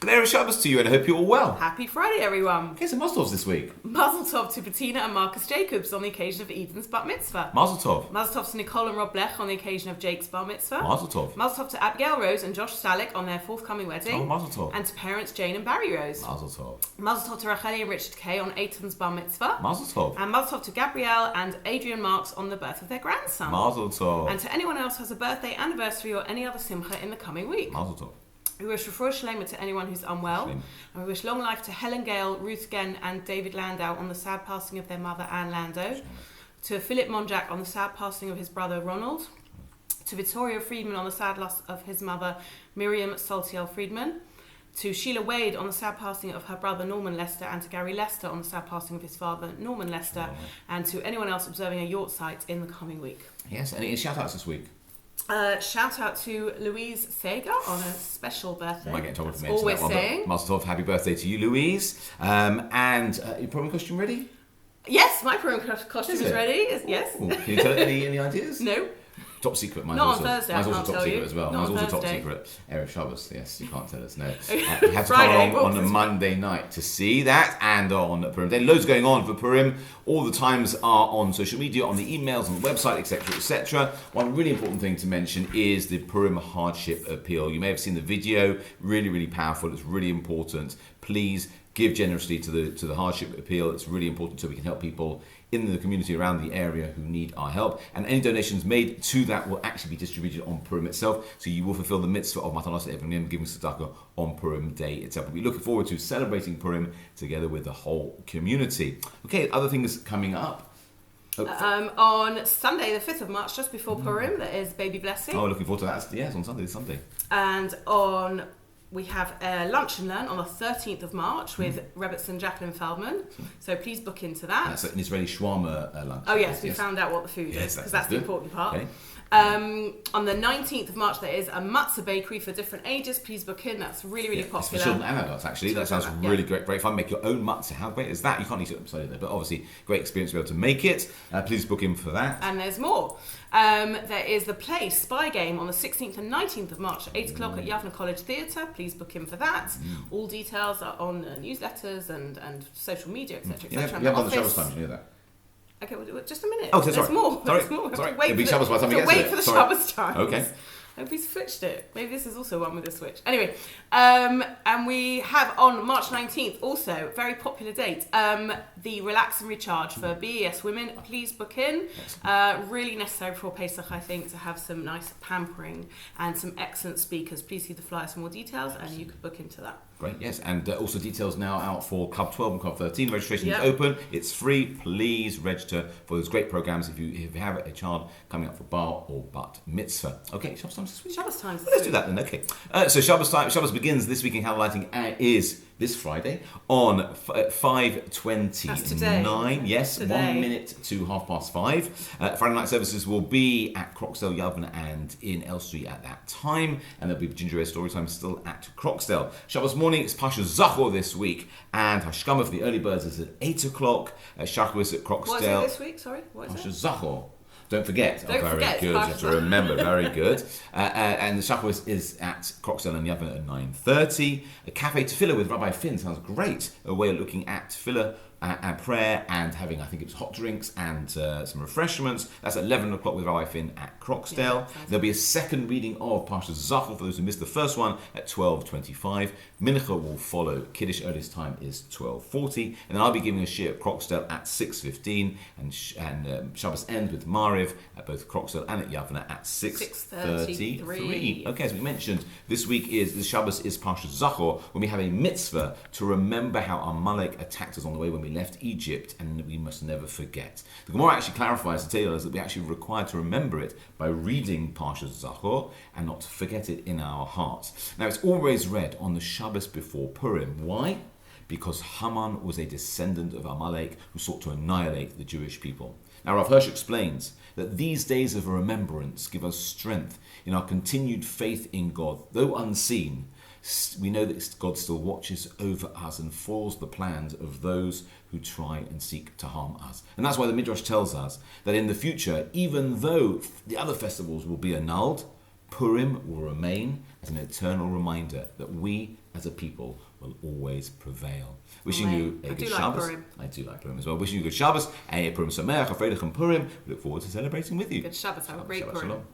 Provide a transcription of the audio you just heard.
Good Erev Shabbos to you, and I hope you're all well. Happy Friday, everyone. Okay, so Mazel Tov this week. Mazel Tov to Bettina and Marcus Jacobs on the occasion of Eden's Bat Mitzvah. Mazel Tov. Mazel Tov to Nicole and Rob Blech on the occasion of Jake's Bar Mitzvah. Mazel Tov. Mazel Tov to Abigail Rose and Josh Salick on their forthcoming wedding. Oh, Mazel Tov. And to parents Jane and Barry Rose. Mazel Tov. Mazel Tov to Racheli and Richard Kay on Eitan's Bar Mitzvah. Mazel Tov. And Mazel Tov to Gabrielle and Adrian Marks on the birth of their grandson. Mazel Tov. And to anyone else who has a birthday, anniversary or any other simcha in the coming week. Mazel Tov. We wish Refuah Shalom to anyone who's unwell. Shalom. And we wish long life to Helen Gale, Ruth Gen and David Landau on the sad passing of their mother Anne Landau. Shalom. To Philip Monjack on the sad passing of his brother Ronald. To Vittoria Friedman on the sad loss of his mother Miriam Saltiel Friedman. To Sheila Wade on the sad passing of her brother Norman Lester, and to Gary Lester on the sad passing of his father Norman Lester, and to anyone else observing a yort site in the coming week. Yes, any shout outs this week? Shout out to Louise Sager on a special birthday. I might get in trouble for That's all mentioning we're that one, saying. but Mazel Tov, happy birthday to you, Louise. And your Purim costume ready? Yes, my Purim costume is ready. Yes. Ooh, can you tell any ideas? No. Top secret. Mine's Not on also, Thursday, Mine's I also can't top tell secret you. as well. Not Mine's on also top Thursday. secret. Erev Shabbos. Yes, you can't tell us. No. Okay. You have to Friday, come along on a Monday night to see that, and on Purim Day. Loads going on for Purim. All the times are on social media, on the emails, on the website, etc., etc. One really important thing to mention is the Purim hardship appeal. You may have seen the video. Really, really powerful. It's really important. Please give generously to the hardship appeal. It's really important so we can help people in the community around the area who need our help. And any donations made to that will actually be distributed on Purim itself. So you will fulfill the mitzvah of Matanos Evrim, giving tzedakah on Purim Day itself. We're looking forward to celebrating Purim together with the whole community. Okay, other things coming up. On Sunday, the 5th of March, just before Purim, there is Baby Blessing. Oh, looking forward to that. Yes, on Sunday. And we have a lunch and learn on the 13th of March with Rebbitz and Jacqueline Feldman. So please book into that. That's an Israeli shawarma lunch. Oh yes, we found out what the food is, because that's the important part. Okay. On the 19th of March, there is a matzah bakery for different ages. Please book in. That's really, really popular. It's for children and adults, actually. That sounds really great. Great fun. Make your own matzah. How great is that? You can't eat it upside there, but obviously, great experience to be able to make it. Please book in for that. And there's more. There is the play Spy Game on the 16th and 19th of March at 8 o'clock at Yavna College Theatre. Please book in for that. All details are on newsletters and social media, etc. You have on the Shabbos time, you know that? Okay, well, just a minute. Oh, There's sorry. more. Sorry. There's more. Sorry. Wait It'll be for Shabbos by the time we get to wait it. for the Sorry. Shabbos time. Okay. Nobody's switched it. Maybe this is also one with a switch. Anyway, and we have on March 19th also, very popular date, the Relax and Recharge for BES women. Please book in. Really necessary for Pesach, I think, to have some nice pampering and some excellent speakers. Please see the flyers for more details, and you could book into that. Great, yes. And also details now out for Club 12 and Club 13. Registration is open. It's free. Please register for those great programs if you have a child coming up for bar or bat mitzvah. Okay, Shabbos time this week? Shabbos time this Let's week. do that then, okay. So Shabbos time. Shabbos begins this week in candle lighting is this Friday on 5:29. Yes, Today. 1 minute to 5:30. Friday night services will be at Croxdale, Yavna and in Elstree at that time. And there'll be ginger ale story time still at Croxdale. Shabbos morning, it's Pasha Zachor this week. And Hashkama for the early birds is at 8 o'clock. Shacharis at Croxdale. What is it this week? Sorry, what is Pasha it? Zachor. Don't forget. Don't very forget, good. You have to remember. Very good. And the Shacharis is at Croxdale and Yavna at 9:30. A cafe tefillah with Rabbi Finn sounds great. A way of looking at tefillah and prayer and having, I think it was hot drinks and some refreshments. That's at 11 o'clock with Rabbi Finn at Croxdale. There'll be a second reading of Parsha Zachor for those who missed the first one at 12:25. Mincha will follow. Kiddush earliest time is 12:40. And then I'll be giving a shir at Croxdale at 6:15. And Shabbos ends with Mariv at both Croxdale and at Yavna at 6:33. Okay, as we mentioned, this week the Shabbos is Parsha Zachor, when we have a mitzvah to remember how Amalek attacked us on the way when we left Egypt, and we must never forget. The Gemara actually clarifies and tells us that we actually required to remember it by reading Parsha Zachor and not to forget it in our hearts. Now, it's always read on the Shabbos before Purim. Why? Because Haman was a descendant of Amalek who sought to annihilate the Jewish people. Now, Rav Hirsch explains that these days of remembrance give us strength in our continued faith in God. Though unseen, we know that God still watches over us and foils the plans of those who try and seek to harm us. And that's why the Midrash tells us that in the future, even though the other festivals will be annulled, Purim will remain as an eternal reminder that we as a people will always prevail. Wishing you a good Shabbos. Purim. I do like Purim as well. Wishing you a good Shabbos and a Purim Sameach, a Purim. We look forward to celebrating with you. Good Shabbos. Have a great Shabbat Purim. Shalom.